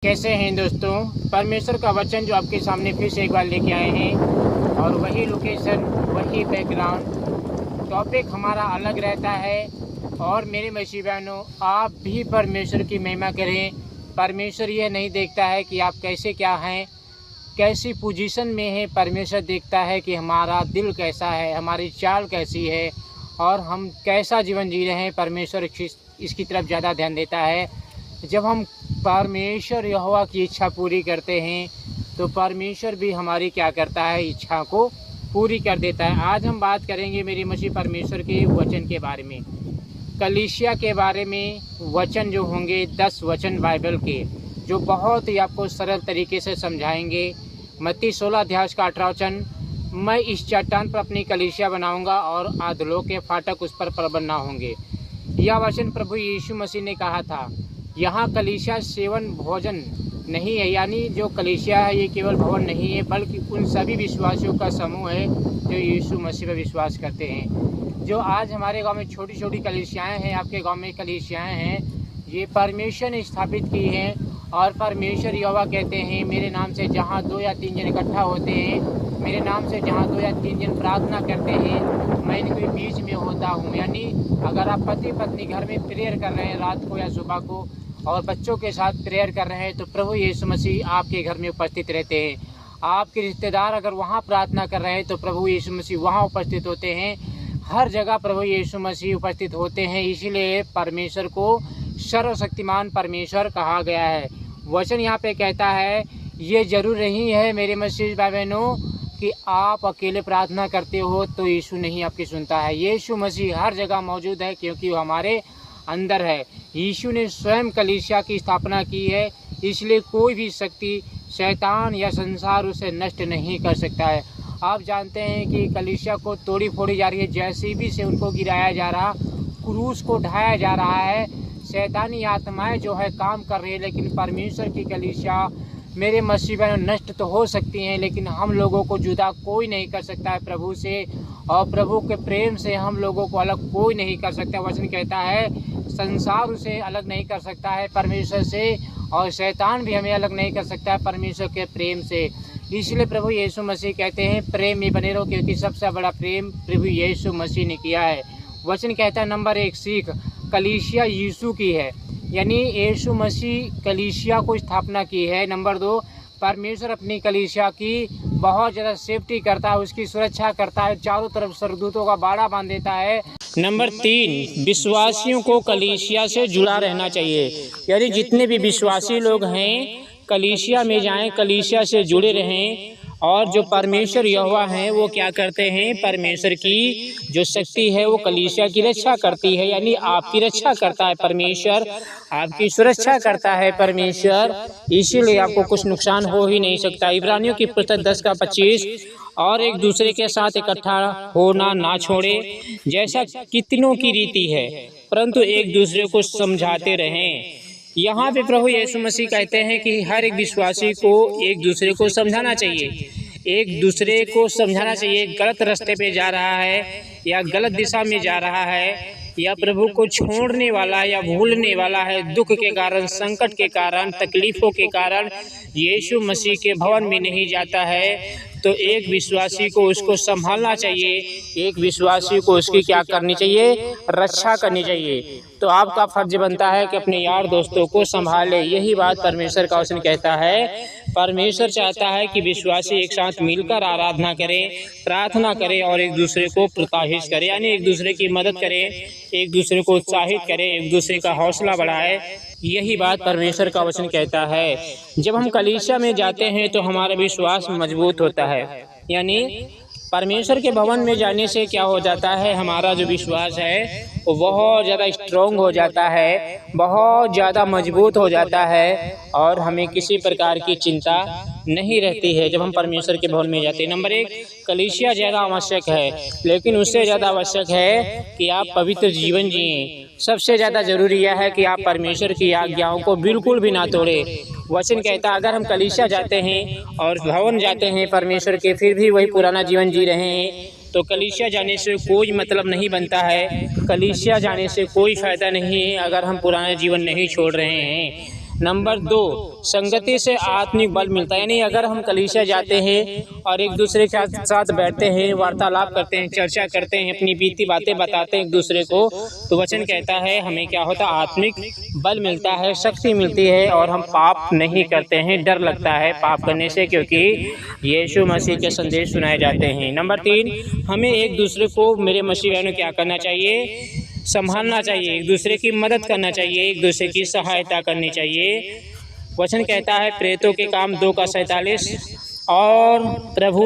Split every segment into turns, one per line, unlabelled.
कैसे हैं दोस्तों। परमेश्वर का वचन जो आपके सामने फिर से एक बार लेके आए हैं और वही लोकेशन, वही बैकग्राउंड, टॉपिक हमारा अलग रहता है। और मेरे मसीह बहनों, आप भी परमेश्वर की महिमा करें। परमेश्वर यह नहीं देखता है कि आप कैसे क्या हैं, कैसी पोजीशन में हैं। परमेश्वर देखता है कि हमारा दिल कैसा है, हमारी चाल कैसी है और हम कैसा जीवन जी रहे हैं। परमेश्वर इसकी तरफ ज़्यादा ध्यान देता है। जब हम परमेश्वर यहोवा की इच्छा पूरी करते हैं तो परमेश्वर भी हमारी क्या करता है, इच्छा को पूरी कर देता है। आज हम बात करेंगे मेरी मसीह परमेश्वर के वचन के बारे में, कलीसिया के बारे में। वचन जो होंगे 10 वचन बाइबल के, जो बहुत ही आपको सरल तरीके से समझाएंगे। मत्ती 16 अध्याय का 18 वचन, मैं इस चट्टान पर अपनी कलीसिया बनाऊंगा और आधलों के फाटक उस पर प्रबल न होंगे। यह वचन प्रभु यीशु मसीह ने कहा था। यहाँ कलीसिया सेवन भोजन नहीं है, यानी जो कलीसिया है ये केवल भवन नहीं है, बल्कि उन सभी विश्वासियों का समूह है जो यीशु मसीह पर विश्वास करते हैं। जो आज हमारे गांव में छोटी छोटी कलीसियाएँ हैं, आपके गांव में कलीसियाएँ हैं, ये परमेश्वर ने स्थापित की हैं। और परमेश्वर यहोवा कहते हैं, मेरे नाम से जहाँ 2 या 3 जन इकट्ठा होते हैं, मेरे नाम से जहाँ 2 या 3 जन प्रार्थना करते हैं, मैं इनके बीच में होता हूँ। यानी अगर आप पति पत्नी घर में प्रेयर कर रहे हैं रात को या सुबह को और बच्चों के साथ प्रेयर कर रहे हैं, तो प्रभु यीशु मसीह आपके घर में उपस्थित रहते हैं। आपके रिश्तेदार अगर वहाँ प्रार्थना कर रहे हैं तो प्रभु यीशु मसीह वहाँ उपस्थित होते हैं। हर जगह प्रभु यीशु मसीह उपस्थित होते हैं। इसीलिए परमेश्वर को सर्वशक्तिमान परमेश्वर कहा गया है। वचन यहाँ पे कहता है, ये जरूर नहीं है मेरे मसीह भाई बहनों कि आप अकेले प्रार्थना करते हो तो यीशु नहीं आपकी सुनता है। यीशु मसीह हर जगह मौजूद है क्योंकि वो हमारे अंदर है। यीशु ने स्वयं कलीसिया की स्थापना की है, इसलिए कोई भी शक्ति, शैतान या संसार उसे नष्ट नहीं कर सकता है। आप जानते हैं कि कलीसिया को तोड़ी फोड़ी जा रही है, जेसीबी से उनको गिराया जा रहा, क्रूस को ढाया जा रहा है। शैतानी आत्माएं जो है काम कर रही है, लेकिन परमेश्वर की कलीसिया मेरे मसीह बहनों नष्ट तो हो सकती हैं, लेकिन हम लोगों को जुदा कोई नहीं कर सकता है प्रभु से, और प्रभु के प्रेम से हम लोगों को अलग कोई नहीं कर सकता। वचन कहता है, संसार उसे अलग नहीं कर सकता है परमेश्वर से, और शैतान भी हमें अलग नहीं कर सकता है परमेश्वर के प्रेम से। इसलिए प्रभु यीशु मसीह कहते हैं, प्रेम में बने रहो, क्योंकि सबसे बड़ा प्रेम प्रभु यीशु मसीह ने किया है। वचन कहता है, नंबर 1 सीख, कलीसिया यीशु की है, यानी यीशु मसीह कलीसिया को स्थापना की है। नंबर 2, परमेश्वर अपनी कलीसिया की बहुत ज़्यादा सेफ्टी करता है, उसकी सुरक्षा करता है, चारों तरफ स्वर्गदूतों का बाड़ा बांध देता है। नंबर 3, विश्वासियों को कलीसिया से जुड़ा रहना चाहिए, यानी जितने भी विश्वासी लोग हैं कलीसिया में जाएं, कलीसिया से जुड़े रहें। और जो परमेश्वर यहोवा हैं वो क्या करते हैं, परमेश्वर की जो शक्ति है वो कलीसिया की रक्षा करती है, यानी आपकी रक्षा करता है परमेश्वर, आपकी सुरक्षा करता है परमेश्वर। इसीलिए आपको कुछ नुकसान हो ही नहीं सकता। इब्रानियों की पुस्तक 10 का 25, और एक दूसरे के साथ इकट्ठा होना ना छोड़े, जैसा कितनों की रीति है, परंतु एक दूसरे को समझाते रहें। यहाँ पे प्रभु यीशु मसीह कहते हैं कि हर एक विश्वासी को एक दूसरे को समझाना चाहिए, एक दूसरे को समझाना चाहिए। गलत रास्ते पे जा रहा है या गलत दिशा में जा रहा है या प्रभु को छोड़ने वाला या भूलने वाला है, दुख के कारण, संकट के कारण, तकलीफ़ों के कारण यीशु मसीह के भवन में नहीं जाता है, तो एक विश्वासी को उसको संभालना चाहिए, एक विश्वासी को उसकी क्या करनी चाहिए, रक्षा करनी चाहिए। तो आपका फर्ज बनता है कि अपने यार दोस्तों को संभाले। यही बात परमेश्वर का वचन कहता है। परमेश्वर चाहता है कि विश्वासी एक साथ मिलकर आराधना करें, प्रार्थना करें और एक दूसरे को प्रोत्साहित करें, यानी एक दूसरे की मदद करें, एक दूसरे को उत्साहित करें, एक दूसरे का हौसला बढ़ाए। यही बात परमेश्वर का वचन कहता है। जब हम कलीसिया में जाते हैं तो हमारा विश्वास मजबूत होता है, यानी परमेश्वर के भवन में जाने से क्या हो जाता है, हमारा जो विश्वास है वो बहुत ज़्यादा स्ट्रॉन्ग हो जाता है, बहुत ज़्यादा मजबूत हो जाता है, और हमें किसी प्रकार की चिंता नहीं रहती है जब हम परमेश्वर के भवन में जाते हैं। नंबर 1, कलीसिया ज़्यादा आवश्यक है, लेकिन उससे ज़्यादा आवश्यक है कि आप पवित्र जीवन जिएं। सबसे ज़्यादा ज़रूरी यह है कि आप परमेश्वर की आज्ञाओं को बिल्कुल भी ना तोड़ें। वचन कहता है, अगर हम कलीसिया जाते हैं और भवन जाते हैं परमेश्वर के, फिर भी वही पुराना जीवन जी रहे हैं, तो कलीसिया जाने से कोई मतलब नहीं बनता है, कलीसिया जाने से कोई फ़ायदा नहीं है अगर हम पुराना जीवन नहीं छोड़ रहे हैं। नंबर 2, संगति से आत्मिक बल मिलता है। यानी अगर हम कलीसिया जाते हैं और एक दूसरे के साथ बैठते हैं, वार्तालाप करते हैं, चर्चा करते हैं, अपनी बीती बातें बताते हैं एक दूसरे को, तो वचन कहता है हमें क्या होता है, आत्मिक बल मिलता है, शक्ति मिलती है और हम पाप नहीं करते हैं। डर लगता है पाप करने से, क्योंकि यीशु मसीह के संदेश सुनाए जाते हैं। नंबर 3, हमें एक दूसरे को, मेरे मसीह भाइयों, क्या करना चाहिए, संभालना चाहिए, एक दूसरे की मदद करना चाहिए, एक दूसरे की सहायता करनी चाहिए। वचन कहता है प्रेरितों के काम 2:47, और प्रभु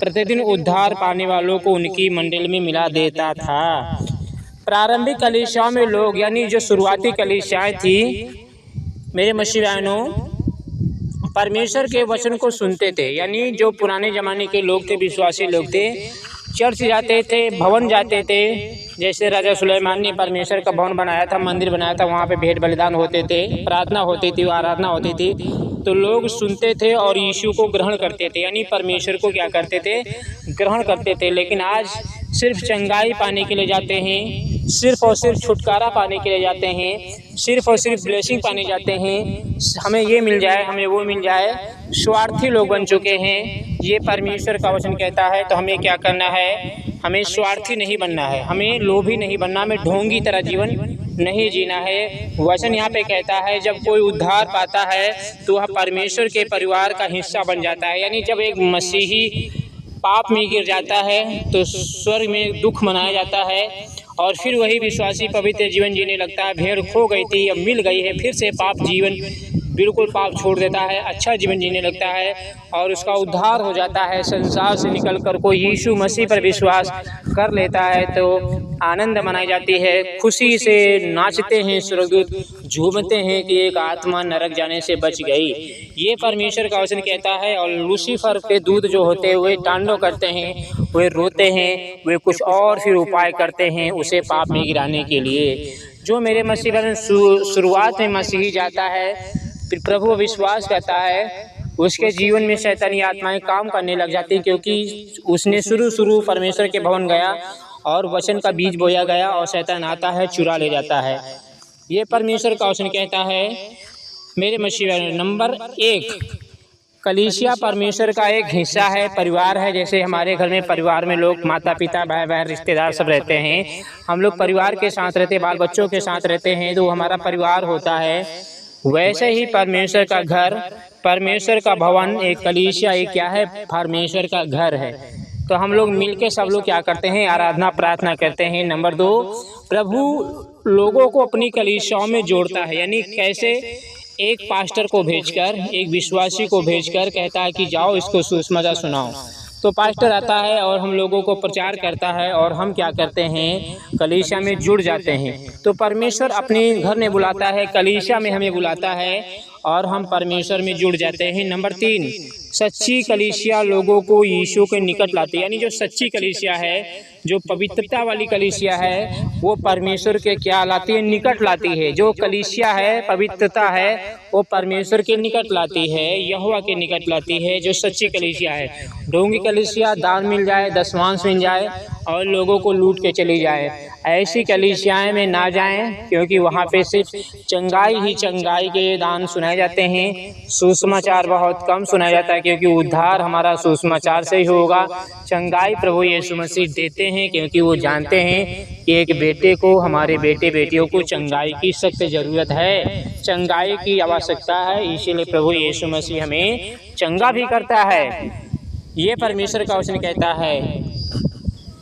प्रतिदिन उद्धार पाने वालों को उनकी मंडली में मिला देता था। प्रारंभिक कलीसियाओं में लोग, यानी जो शुरुआती कलीसियाएं थी, मेरे मसीह भाइयों, परमेश्वर के वचन को सुनते थे। यानी जो पुराने ज़माने के लोग थे, विश्वासी लोग थे, चर्च जाते थे, भवन जाते थे। जैसे राजा सुलेमान ने परमेश्वर का भवन बनाया था, मंदिर बनाया था, वहाँ पे भेंट बलिदान होते थे, प्रार्थना होती थी, आराधना होती थी, तो लोग सुनते थे और यीशु को ग्रहण करते थे, यानी परमेश्वर को क्या करते थे, ग्रहण करते थे। लेकिन आज सिर्फ चंगाई पाने के लिए जाते हैं, सिर्फ और सिर्फ छुटकारा पाने के लिए जाते हैं, सिर्फ और सिर्फ ब्लेसिंग पाने जाते हैं, हमें ये मिल जाए, हमें वो मिल जाए। स्वार्थी लोग बन चुके हैं। ये परमेश्वर का वचन कहता है, तो हमें क्या करना है, हमें स्वार्थी नहीं बनना है, हमें लोभी नहीं बनना, हमें ढोंगी तरह जीवन नहीं जीना है। वचन यहाँ पे कहता है जब कोई उद्धार पाता है तो वह परमेश्वर के परिवार का हिस्सा बन जाता है। यानी जब एक मसीही पाप में गिर जाता है तो स्वर्ग में दुख मनाया जाता है, और फिर वही विश्वासी पवित्र जीवन जीने लगता है। भेड़ खो गई थी, अब मिल गई है, फिर से पाप जीवन, बिल्कुल पाप छोड़ देता है, अच्छा जीवन जीने लगता है और उसका उद्धार हो जाता है। संसार से निकलकर कोई यीशु मसीह पर विश्वास कर लेता है तो आनंद मनाई जाती है, खुशी से नाचते हैं स्वर्गदूत, झूमते हैं कि एक आत्मा नरक जाने से बच गई। ये परमेश्वर का वचन कहता है। और लूसीफर के दूत जो होते हैं वे तांडव करते हैं, वे रोते हैं, वे कुछ और फिर उपाय करते हैं उसे पाप में गिराने के लिए। जो मेरे मसीह में शुरुआत में मसीही जाता है, फिर प्रभु विश्वास करता है, उसके जीवन में शैतानी आत्माएं काम करने लग जाती हैं, क्योंकि उसने शुरू परमेश्वर के भवन गया और वचन का बीज बोया गया और शैतान आता है, चुरा ले जाता है। ये परमेश्वर का वचन कहता है। मेरे मसीह नंबर 1, कलीसिया परमेश्वर का एक हिस्सा है, परिवार है। जैसे हमारे घर में परिवार में लोग, माता पिता, भाई बहन, रिश्तेदार सब रहते हैं, हम लोग परिवार के साथ रहते हैं, बाल बच्चों के साथ रहते हैं, तो हमारा परिवार होता है। वैसे ही परमेश्वर का घर, परमेश्वर का भवन, एक कलीसिया, एक क्या है, परमेश्वर का घर है। तो हम लोग मिलके सब लोग क्या करते हैं, आराधना प्रार्थना करते हैं। नंबर 2, प्रभु लोगों को अपनी कलीसियाओं में जोड़ता है। यानी कैसे, एक पास्टर को भेजकर, एक विश्वासी को भेजकर कहता है कि जाओ इसको सुसमाचार सुनाओ, तो पास्टर आता है और हम लोगों को प्रचार करता है और हम क्या करते हैं, कलीसिया में जुड़ जाते हैं। तो परमेश्वर अपने घर में बुलाता है, कलीसिया में हमें बुलाता है और हम परमेश्वर में जुड़ जाते हैं। नंबर 3, सच्ची कलीसिया लोगों को यीशु के निकट लाती है। यानी जो सच्ची कलीसिया है, जो पवित्रता वाली कलीसिया है, वो परमेश्वर के क्या लाती है, निकट लाती है। जो कलीसिया है, पवित्रता है, वो परमेश्वर के निकट लाती है, यहोवा के निकट लाती है। जो सच्ची कलीसिया है, ढोंगी कलीसिया दान मिल जाए, दशमांश मिल जाए और लोगों को लूट के चली जाए, ऐसी कलीसियाएं में ना जाएं, क्योंकि वहाँ पे सिर्फ चंगाई ही चंगाई के दान सुनाए जाते हैं, सुसमाचार बहुत कम सुनाया जाता है, क्योंकि उद्धार हमारा सुसमाचार से ही होगा। चंगाई प्रभु यीशु मसीह देते हैं, क्योंकि वो जानते हैं कि एक बेटे को, हमारे बेटे बेटियों को चंगाई की सख्त ज़रूरत है, चंगाई की आवश्यकता है। इसीलिए प्रभु यीशु मसीह हमें चंगा भी करता है। ये परमेश्वर का वचन कहता है।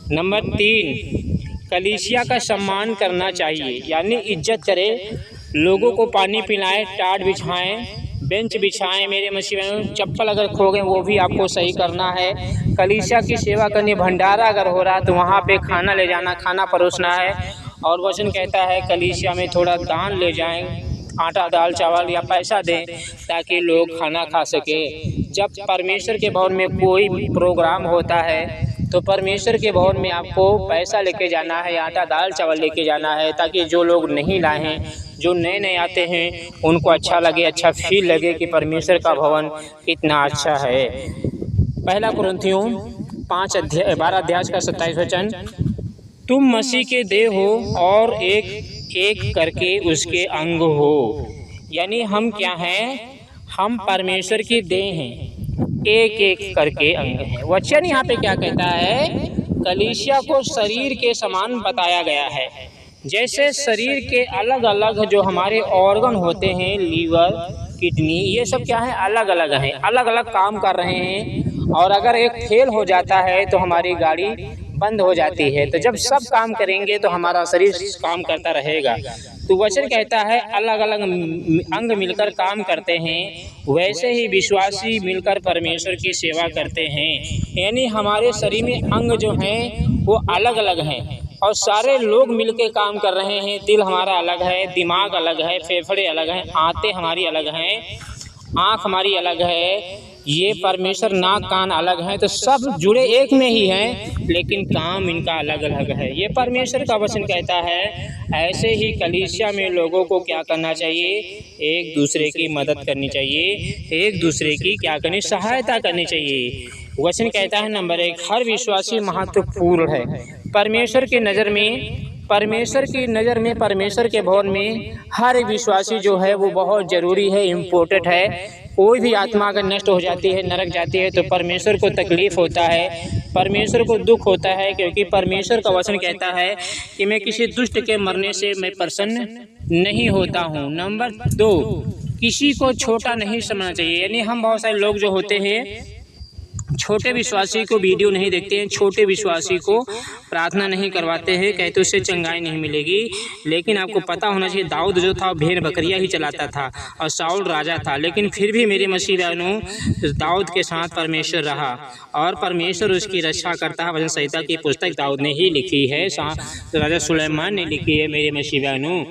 नंबर 3, कलीसिया का सम्मान करना चाहिए, यानी इज्जत करें, लोगों को पानी पिलाएं, टाट बिछाएं, बेंच बिछाएं। मेरे मसीह में चप्पल अगर खो गए वो भी आपको सही करना है। कलीसिया की सेवा करनी, भंडारा अगर हो रहा तो वहाँ पे खाना ले जाना, खाना परोसना है। और वचन कहता है कलीसिया में थोड़ा दान ले जाएं, आटा दाल चावल या पैसा दें, ताकि लोग खाना खा सके। जब परमेश्वर के भवन में कोई प्रोग्राम होता है तो परमेश्वर के भवन में आपको पैसा लेके जाना है, आटा दाल चावल लेके जाना है, ताकि जो लोग नहीं लाए हैं, जो नए नए आते हैं, उनको अच्छा लगे, अच्छा फील लगे कि परमेश्वर का भवन कितना अच्छा है। पहला कुरिन्थियों 12 अध्याय का 27 वचन, तुम मसीह के देह हो और एक एक करके उसके अंग हो। यानी हम क्या हैं, हम परमेश्वर की देह हैं, एक एक करके अंग हैं। वचन यहाँ पे क्या कहता है, कलीसिया को शरीर के समान बताया गया है। जैसे शरीर के अलग अलग जो हमारे ऑर्गन होते हैं, लीवर, किडनी, ये सब क्या है, अलग अलग हैं, अलग अलग काम कर रहे हैं। और अगर एक फेल हो जाता है तो हमारी गाड़ी बंद हो जाती है। तो जब सब काम करेंगे तो हमारा शरीर काम करता रहेगा। तो वचन कहता है अलग अलग अंग मिलकर काम करते हैं, वैसे ही विश्वासी मिलकर परमेश्वर की सेवा करते हैं। यानी हमारे शरीर में अंग जो हैं वो अलग अलग हैं और सारे लोग मिलके काम कर रहे हैं। दिल हमारा अलग है, दिमाग अलग है, फेफड़े अलग हैं, आंतें हमारी अलग हैं, आँख हमारी अलग है, ये परमेश्वर नाक कान अलग हैं। तो सब जुड़े एक में ही हैं, लेकिन काम इनका अलग अलग है। ये परमेश्वर का वचन कहता है। ऐसे ही कलीसिया में लोगों को क्या करना चाहिए, एक दूसरे की मदद करनी चाहिए, एक दूसरे की क्या करनी, सहायता करनी चाहिए। वचन कहता है नंबर 1, हर विश्वासी महत्वपूर्ण है परमेश्वर की नज़र में। परमेश्वर की नज़र में, परमेश्वर के भवन में हर विश्वासी जो है वो बहुत ज़रूरी है, इम्पोर्टेंट है। कोई भी आत्मा अगर नष्ट हो जाती है, नरक जाती है, तो परमेश्वर को तकलीफ़ होता है, परमेश्वर को दुख होता है, क्योंकि परमेश्वर का वचन कहता है कि मैं किसी दुष्ट के मरने से मैं प्रसन्न नहीं होता हूँ। नंबर 2, किसी को छोटा नहीं समझना चाहिए। यानी हम बहुत सारे लोग जो होते हैं छोटे विश्वासी को वीडियो नहीं देखते हैं, छोटे विश्वासी को प्रार्थना नहीं करवाते हैं, कहते उससे चंगाई नहीं मिलेगी। लेकिन आपको पता होना चाहिए, दाऊद जो था भेड़ बकरियां ही चलाता था और शाऊल राजा था, लेकिन फिर भी मेरे मसीह बहनों दाऊद के साथ परमेश्वर रहा और परमेश्वर उसकी रक्षा करता है। भजन संहिता की पुस्तक दाऊद ने ही लिखी है, राजा सुलेमान ने लिखी है मेरे मसीह बहनों।